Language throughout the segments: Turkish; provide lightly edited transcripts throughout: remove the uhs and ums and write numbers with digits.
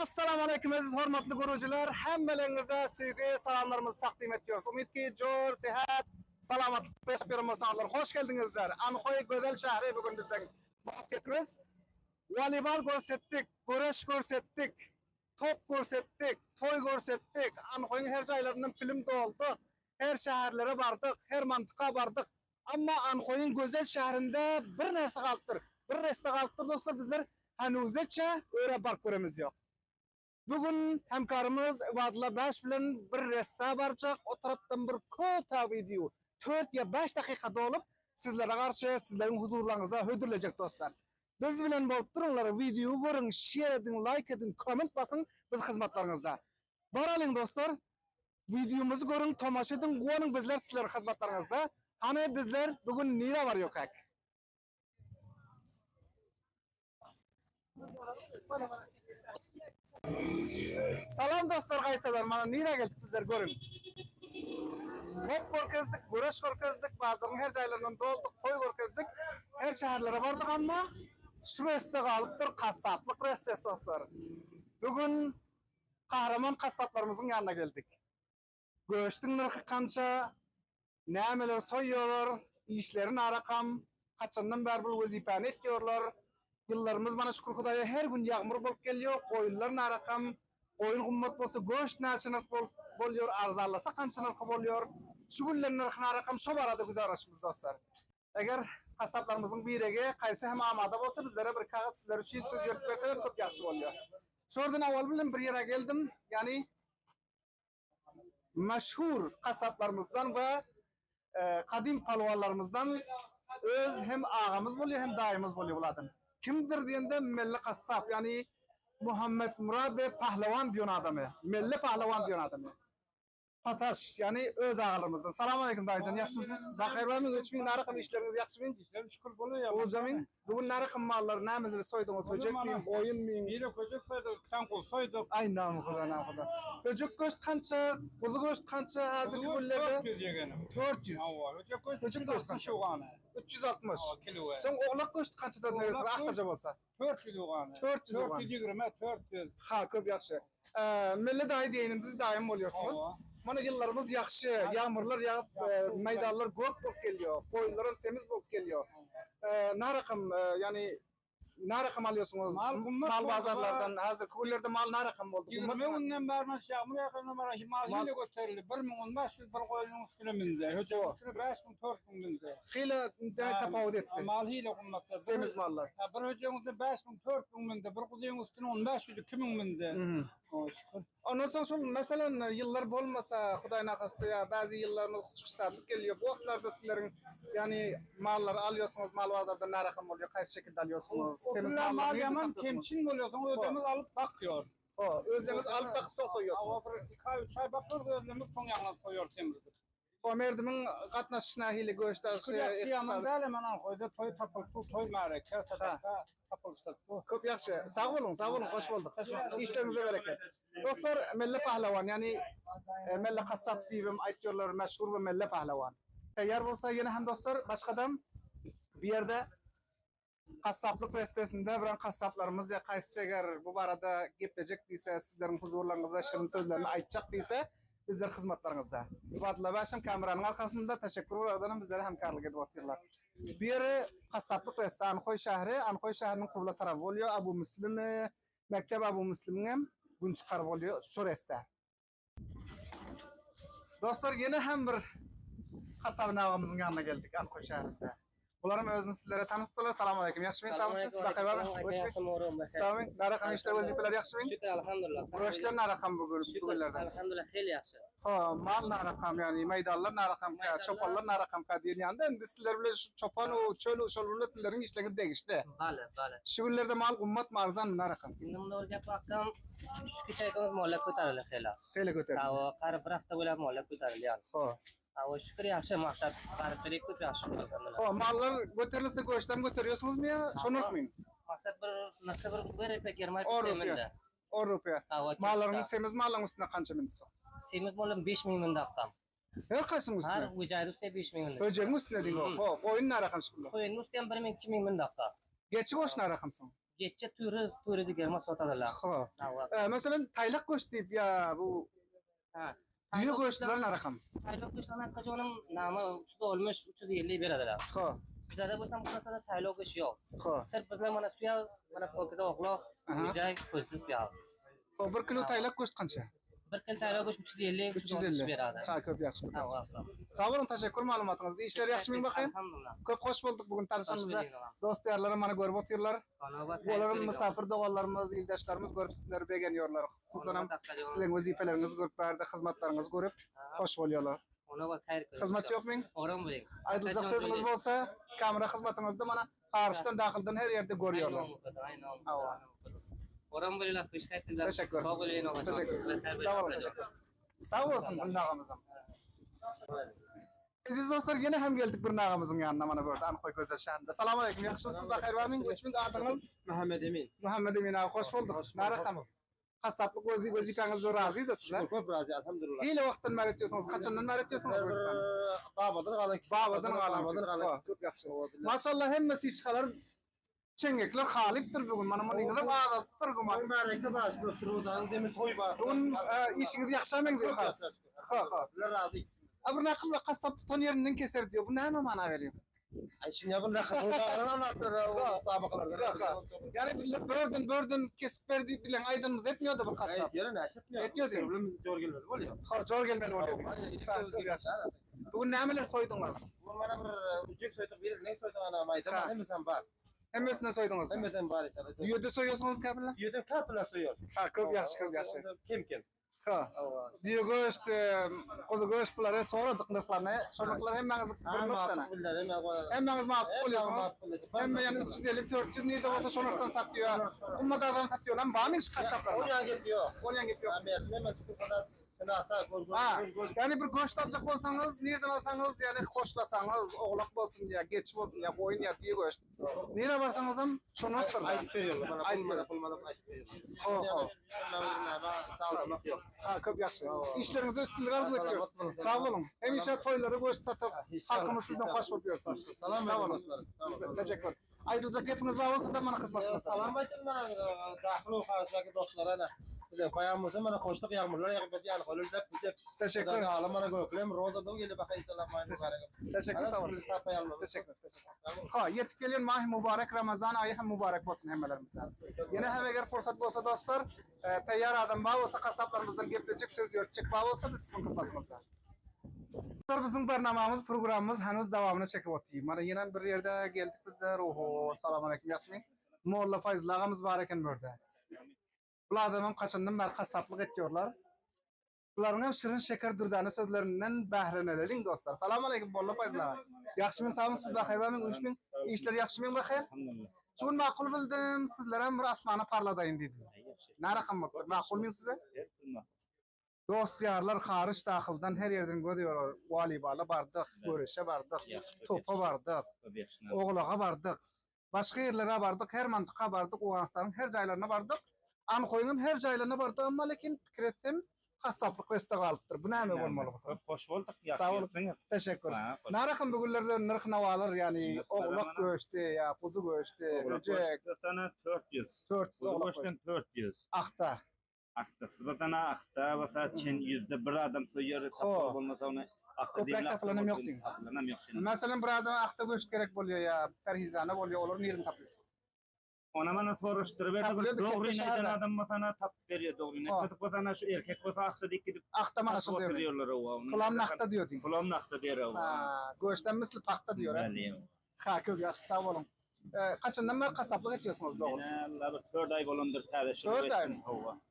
Assalamu alaykum aziz hormatly görücüler. Hemmeleriňize sevgi salamlarymyzy takdim etýärys. Umidki jor, sehat, salamatlyk berýärmisler. Hoş geldiňizler. Anhoy gözel şähri bugün bizden bahsetimiz. Volleyball görsetdik, güreş görsetdik, top görsetdik, toy görsetdik. Anhoyň her jaýlaryndan film doldy. Her şäherlere bardyk, her mantyka bardyk. Amma Anhoyň gözel şäherinde bir nerse galypdyr. Bir resta galypdyr dostlar, bizler hanüzeçe öýre bark göremiz ýok. Bugün hemkarımız Vadla 5 bilen bir resta barjak. O tarapdan bir kota video 4 ya 5 dakikada olup sizlere karşı sizlerin huzurlarınıza hödürleyecek dostlar. Biz bilen bolup durunlar, videoyu görün, share edin, like edin, comment basın biz hizmetlerinize. Baralım dostlar, videomuzu görün, tomaşa edin, go'nun bizler sizler hizmetlerinize. Hani bizler bugün nira var yok hak. Salam dostlar, qaytadan mana nira geldik bizler görün. Top görkezdik, güreş görkezdik, bazılarının her jaýlaryndan dolduk, toy görkezdik. Her şäherlere bardyk amma şu reste galypdyr, kassaplyk restesi dostlar. Bugün kahraman kassaplarımızın yanına geldik. Göçtüň narxy kança, nämeler soýýarlar, işlerin arakam, kaçandan beri bu wezipany etýärler. Yıllarımız bana şükür Hudaýa her gün ýagmur bolup gelýär, goýunlar narakam, goýun gymmat bolsa göç näçe bolýar, arzanlasa kança narxy bolýar. Şu günlerin narxyna arakam şo barada güzaraşmyz dostlar. Eger kasaplarymyzyň birege gaýsy hem amada bolsa bizlere bir kagaz sizler üçin söz ýerip berseler köp ýaxşy bolýar. Şordan awal bilen bir ýere geldim, ýani meşhur kasaplarymyzdan we kadim palwanlarymyzdan öz hem agamyz bolýar hem daýymyz bolýar bulardan. Kimdir diýende Melli Kassap, yani Muhammed Murad Pahlawan diýen adamy. Melli Pahlawan diýen adamy. Pataş, yani öz agalarymyzdan. Salam aleykum daýjan, ýaxşymysyz? Bahyrbamy, göçmiň narakam işleriniz ýaxşymy? İşlerim şükür bolýar. O zaman bugün narakam mallar nämeleri soýdyňyz? Höjekmi, goýunmy? Biri köçek soýdyk, saňkul soýdyk. Ay nam Huda, nam Huda. Höjek göç kança, kuzu göç kança hazırki günlerde? 400 diýenim. 400. Awwa, höjek göç. Höjek göç kança? 360. Kilo. Sen oğlak göç kançadan neresi? Aktaca bolsa? 400 ugany. 400 ugany. 420, 400. Ha, köp ýaxşy. Melle daýy diýeninde daýym bolýarsyňyz. Mana yıllarımız yaxşı, yağmurlar yağıp, meydanlar gök bolup gelýär, koyunlar semiz bolup gelýär. Narakam, yani narakam alıyorsunuz? Mal bazarlardan, hazır günlerde mal narakam boldy. 20 günden beri ýagmur ýakyny mara mal göterildi. 1500 bir goýunyň üstüne minde. Höjek üstüne 5000 4000 minde. Hile tapawut etdi. Mal hile gymmatda. Semiz mallar. Bir höjek üstüne 5000 4000 minde, bir goýunyň üstüne 1500 2000 minde. Şükür. Ondan soň şu meselen yıllar bolmasa Hudaýyň nakasty ya bazı yıllarny çyksadyk gelýär. Bu wagtlarda sizleriň yani mallar alýarsyňyz, mal bazardan narakam bolýar. Gaýsy şekilde alýarsyňyz? Semiz mallar yaman temçin bolýar. Ödemiz alıp bakýar. Ho, özüňiz alyp bakyp soýýarsyňyz. Awwa bir 2-3 ay bakýar, özümiz soň ýaňa koýar temizdir. O merdimin gatnaşyşyna hile göçde Şükür yaman däl men koýda toy tapyl, toy maraka, sadaka tapylşdy. Köp ýaxşy. Sag bolun, hoş bulduk. İşlerinize bereket. Dostlar, Melle Pahlawan, yani Melle Kassap diýip aýtýarlar, meşhur we Melle Pahlawan. Eger bolsa ýene hem dostlar, başgadam bir ýerde kassaplyk restesinde bilen kassaplarymız ya gaýsy eger bu barada gepleşek diýse, sizleriň huzurlaryňyzda şirin sözlerini aýtjak diýse, bizler hizmetlerinize. Vadla başım kameranın arkasında teşekkür ederim, bizlere hemkarlyk edip oturlar. Bir yere kassaplyk resta Anhoy şähri, Anhoy şäheriniň kıbla tarafy bolýar. Abu Müslim, Mektep Abu Müslim'em gün çıkar bolýar şu resta. Dostlar, yine hem bir kasabın ağamızın yanına geldik Anhoy şäherinde. Bularım özünü sizlere tanıttılar. Salam aleykum. Yaxşymyň? Sağmysy? Bakay baba. Sağmyň. Narakam işler wazipeler yaxşymyň? Şükür alhamdulillah. Güreşler narakam bu günlerde. Alhamdulillah hel yaxşı. Ha, mal narakam, yani meydanlar narakam, çopanlar narakam diýýär. Endi sizler bilen şu çopan o çöl uşulurlatleriň işlerini degişdi. Bale, bale. Şu günlerde mal gymmat marzan narakam. Indimde bir gap baksam, şu kişiýe mollak koýtarýar hela. Hele göter. Tawa qarı bir hafta bolan mollak koýtarýar. Ha. Tawa şükür yaxşı maksat, qarı bir köp yaxşı alhamdulillah. Ha, mallar göterilse göçden götürüyorsunuzmu ya? Şonurkmyň? Maksat bir naksa bir pek yermay Rupiýa. 10 rupiýa. Mallaryň semiz mallaryň üstüne kança mendisi? Semiz bolan 5000 mende aptam. Her kaçsın üstüne? Har ujaýdy üstüne 5000 mende. Höjek üstüne diýip. Ha, goýun narakam şular. Goýun üstüne 1000 2000 mende aptam. Geçi boş narakamsın? Geççe türü digerme sotadılar. Ha. Ha. Mesela taylak goşt deyip ya bu Ha. düğü goştlar ne rakam? Taylok kuşlarına kaç onun namı uçta olmuş 350 bir adalar. Ha. Bizde bu tam kuşlarda taylok kuş yok. Ha. Sırf bizler mana suya mana polkada oqloq Aha. mücay kuşsuz ya. Ha, 1 kilo taylak goşt kança? Bir kil taylok kuş 350 350. bir adalar. Ha, köp yaxşı. Ha, va. Sağ olun, teşekkür malumatınızda. İşler yaxşı mı bakayım? Alhamdulillah. Köp hoş bulduk bugün tanıştığımıza. Hoş bulduk. Dost yarlarım bana görüp oturuyorlar. Kanava Oların misafir doğallarımız, ildaşlarımız görüp sizleri beğeniyorlar. Hususan sizin vazifelerinizi görüp, berde hizmetlerinizi görüp hoş oluyorlar. Ona va xayr qilsin. Hizmet yok mu? Oran bo'ling. Aydılacak sözünüz olsa, kamera hizmetinizde bana karşıdan, dahilden her yerde görüyorlar. Ava. Oran bo'ling, xush qaytdilar. Teşekkür. Sog' bo'ling. Teşekkür. Sağ olun, teşekkür. Sağ olsun bu nağamızın. Aziz dostlar, yine hem geldik bir nağamızın yanına mana böyle Ankoy Gözel şehrinde. Selamun aleyküm. Yaxşımısınız? Bakayır var mıyım? Üçmün adınız? Muhammed Emin. Muhammed Emin abi, hoş bulduk. Narakamı? Kasaplık vazifeniz razıydı sizler. Çok razı elhamdülillah. İyi vaktin var ediyorsunuz. Kaçından var ediyorsunuz? Babadan kalan kişi. Babadan kalan. Çok yaxşı. Maşallah hemmesi işgalar çengekler haliptir bugün. Mana bunu gidip ağlattır guma. Mübarekte baş götürüyordan demin toy var. Bugün işiniz yaxşameng diyor. Ha ha. Razı. Abur nakıl ve kasap tutan yerinden keser diyor. Bu ne mana veriyor? Ay şimdi yapın rakatlarını anlattır o sabıklarda. Yani birden kesip verdiği bilen aydınımız etmiyor da bu kasap. Yarın açıp Etmiyor diyor. problem zor gelmedi oluyor. Zor gelmedi oluyor. Bugün ne ameler soydunuz? Bana bir ucuk soyduk bir ne soyduk ana mayda hem sen var. Hemmesine soydunuz. Hemeden var inşallah. Diyordu soyuyorsunuz kabirler? Yüden kapla soyuyor. Ha, köp yaxşı, köp yaxşı. Kim? Ha. Diyor göst, kolu göst bunları sonra dıknıklarına, sonrakiler hemmeniz kırmıklarına. Hemmeniz mafuk oluyorsunuz. Hem yani 350-400 neyde olsa sonradan satıyor. Kumadadan satıyor lan, bağımın şu kasaplarına. Oraya gidiyor. Oraya gidiyor. Hemen şu kadar senasa Ha, yani bir göst alacak olsanız, nereden alsanız yani hoşlasanız, oğlak olsun ya, geç olsun ya, koyun ya diye göst. Nereye varsanız hem şunu attırlar. ayıp veriyorlar bana. Pulmadan ayıp veriyorlar. Sağlamak yok. Ha, köp yaxşı. İşlerinize üstünlük arzu ediyoruz. Sağ olun. Hem işe toyları göst satıp halkımız sizden hoş buluyorsunuz. Sağ olun. Teşekkür. Ayrılacak hepiniz var olsa da bana kısmetiniz. Salam aytın bana dahil o karşıdaki dostlara da. Bayağımızın bana koştuk yağmurlar yağıp yani kolur da bize Teşekkür. Alamana göklem roza da gelip bakayım selam mübarek. Teşekkür sağ olun. Teşekkür. Ha, yetip gelen mah mübarek Ramazan ayı hem mübarek olsun hemmelerimize. Yine hem eğer fırsat olsa dostlar, tayyar adam bağ olsa kasaplarımızdan geplecek söz yörtecek bağ olsa biz sizin kısmetimizde. Bizim barnamamız, programımız henüz devamını çekip oturayım. Mana yine bir yerde geldik bizler. Oho, selamun aleyküm yaxşımı? Molla Fayzul ağamız var eken burada. Bu adamın kaçından beri kasaplık ediyorlar. Bunların hem şirin şeker dürdane sözlerinden behrenelerin dostlar. Selamun aleyküm Molla Fayzul ağa. Yaxşımın sağolun siz bakayım ben üçünün işler yaxşımın bakayım. Şun makul bildim sizler hem bir asmana parladayın dedim. Ne rakam makul muyum size? Dost yarlar hariç dahilden her yerden görüyorlar. Voleybola bardık, görüşe bardık, topa bardık, oğlağa bardık. Başka yerlere bardık, her mantıqa bardık, Oğuzstan'ın her caylarına bardık. Ankoyunun her caylarına bardık ama lakin fikir ettim, kasaplık reste kalıptır. Bu ne mi olmalı bu? Hoş bulduk. Sağ olun. Teşekkür. Ne rakam bugünlerde nırk navalar yani oğlak göçtü ya, kuzu göçtü, böcek. Sana 400. 400 oğlak Oğlaktan göçtü. 400. Akta. Akta sıradana akta vasa Çin %1 adam soyuyor. Tapıl olmasa onu akta Köprek tapılanım yok değil. Tapılanım yok şimdi. Mesela bir adam akta göç gerek oluyor ya, perhizane oluyor, olur nereden tapıyorsun? Ona bana soruşturup Tapılıyor da doğru köprek neyden şahada. adam sana tap veriyor doğru ne. Kötü basana şu erkek basa akta dik gidip Akta mı nasıl diyor? oturuyorlar o. Kulağın akta diyor değil. Kulağın akta diyor o. Göçten misli pakta diyor. Ha, köp yaş, sağ olun. Kaçından beri kasaplık ediyorsunuz doğru? Allah bir 4 ay bolundur tadışır. 4 ay mı?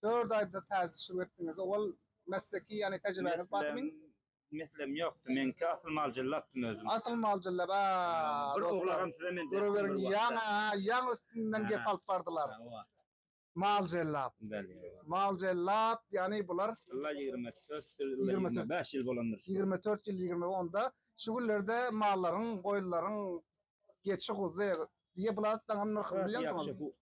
4 ayda tezişir ettiniz. Oğul mesleki yani tecrübeniz var mı? Mislim yoktu. Men ki asıl malcılattım özüm. Asıl malcılla ba. Bir oğlağım size men. Duru verin yan üstünden gep alıp bardılar. Malcıllap. Malcıllap yani bunlar Allah 25 yıl bolundur. 24 yıl 2010'da şu günlerde malların, koyunların geçi kuzu diye bular tanım nırkı biliyor musunuz?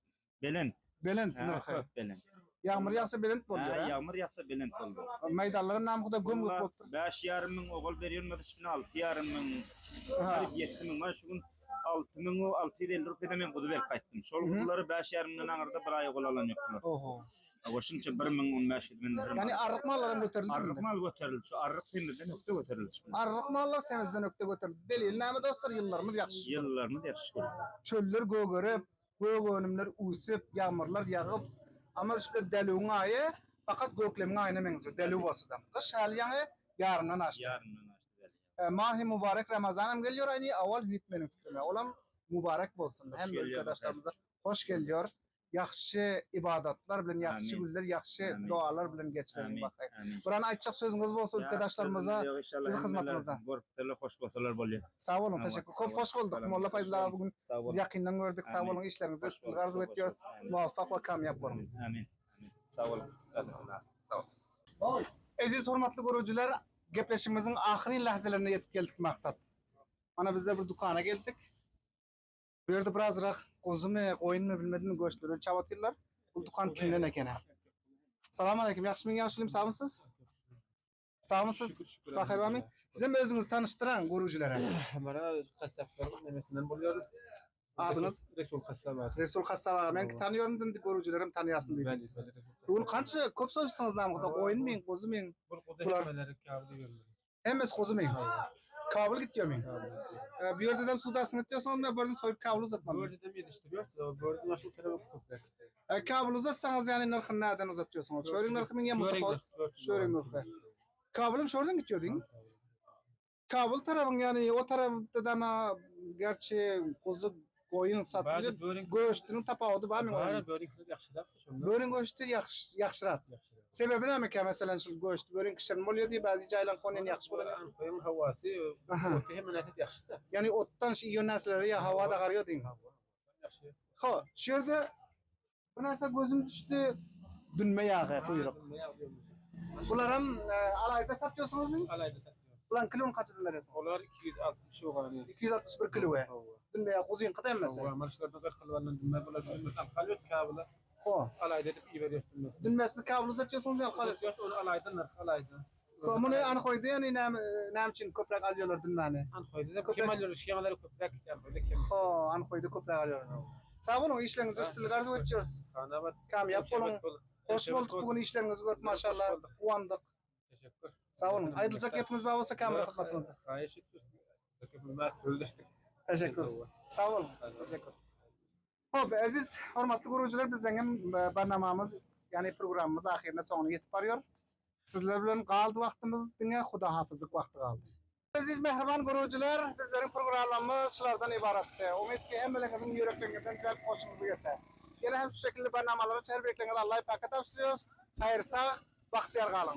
Belent. Belent nırkı. Belent. Yağmur yağsa belent oluyor. Yağmur yağsa belent olur. Meydanların namı da göm göp oldu. 5 yarım ming oğul veriyormadı şimdi 6 yarım ming. 7 ming var şu gün 6.650 rupiyadan men qudu berip qaytdım. Şol quduları 5,5 ağırda bir ay qolalan yoktular. Oho. Oşunça 1.015 bin dirhem. Yani arık mallarım götürüldü. Arık mal göterildi. Şu arık temizden nokta göterildi. Arık mallar semizden ökte götürdü. Delil näme dostlar yıllarımız yaxşı. Yıllarını yaxşı görüp. Çöller gögörüp, gögönümler usup, yağmurlar yağıp, ama işte deliğin ayı fakat göklemin ayına menziyor. Deliği basıdan. Kış hali yanı yarından açtı. Yarından açtı. Mahi mübarek Ramazanım geliyor aynı aval hütmenin fikrine. Olam mübarek olsun. Hem geliyor, arkadaşlarımıza hoş geliyor. Yaxşı ibadetler bilen, yaxşı Amin. günler, yaxşı Amin. dualar bilen geçirelim Amin. bakayım. Amin. Buranın açık sözünüz olsa arkadaşlarımıza, sizi hizmetinizde. Gorptala hoş basalar bolýar. Sağ olun, Tamam, teşekkür. sağ Çok olun. hoş bulduk. Selam. Molla Fayzullah bugün Sağ olun. sizi yakından gördük. Sağ Amin. olun, işlerinizi Hoş bulduk, arzu hoş ediyoruz. bulduk. Amin. Muvaffak ve kamyap olun. Amin. Amin. Sağ olun. Aziz hormatly görüjüler, gepleşimizin ahiri lahzalarına yetip geldik maksat. Ana bizler bir dukana geldik. Bu yerde birazrak kuzu mu, koyun mu bilmedim göçleri çabatırlar. Bu dukan kimden ekene? Selamun aleyküm. Yaxşımın yaxşılıyım. Sağ mısınız? Sağ mısınız? Bakır vami. Size mi özünüzü tanıştıran görüjülere? Bana kasapların nemesinden buluyorum. Adınız? Resul Kasaba. Resul Hassava. Ben tanıyorum dedi görüjülerim tanıyasın dedi. Ben de Resul Bugün kança köp soyupsanız namıqda koyun mu, kuzu mu? Bu kuzemeleri kağıdı görüyorum. Hemes kuzu mu? Kabul gidiyor mu? Bir yerde de sudasını etiyorsanız ben böyle soyup kabul uzatmam. Böyle de mi yetiştiriyorsa o böyle nasıl tarafı köpek. Kabul uzatsanız yani narxını nereden uzatıyorsunuz? Şöyle narxının yan mutlaka. Şöyle narxı. Kabulüm şuradan gidiyor değil mi? Kabul tarafın yani o tarafta da ama gerçi kuzu koyun satılıyor. Göğüstünün tapağı var mı? Bana böyle yaxşılar şunlar. Börün göğüstü yaxşırat. Sebebi ne mi ki mesela şu göğüstü börün kişinin oluyor diye bazı caylan konuyu yaxşı buluyor. Anfayın havası o hem naset yaxşı da. Yani ottan şey yönelsleri ya havada qarıyor değil mi? Yaxşı. Ha, şu yerde bu narsa gözüm düştü. Dünme yağı kuyruq. Bunlar hem alayda satıyorsunuz mu? Alayda satıyoruz. Ulan kilon kaçıdan veriyorsun? Onlar 260 oğlanı. 261 kilo. Dünme yağı kuzun qıda mesela. Hava marşlarda bir kılvanın dümme bular dümme kalıyoruz kabula. Ha, Alayda edip iyi veriyorsun dümme. dünmesini kabul uzatıyorsunuz ya qalıyorsun. Yok onu alayda narx alayda. Bunu an koydu yani nam için köprek alıyorlar dünmeni. An koydu da kim alıyor şiyanları köprek gitar böyle kim. Ha, an koydu köprek alıyorlar. Sağ olun işleriniz üstünlük arzu ediyoruz. Kanabat. Kamyap olun. Hoş bulduk bugün işlerinizi gördük maşallah. Uyandık. Teşekkür. Sağ olun. Ayrılacak hepimiz var olsa kamera hizmetinizde. Hayır ediyorsun. Hepimiz söyleştik. Teşekkür. Sağ olun. Teşekkür. Hop aziz hormatly görüjüler bizden hem barnamamız yani programımız ahirine sonuna yetip barıyor. Sizler bilen qaldı vaxtımız dinle Xuda hafızlık vaxtı qaldı. Aziz mehriban görüjüler bizlerin programımız şulardan ibaretdi. Umid ki hemmelerinizin yüreklerinden bel hoşunuza yeter. Yine hem şu şekilde barnamaları çerbeklerine Allah'a paket tavsiyoruz. Hayır sağ, bahtiyar kalın.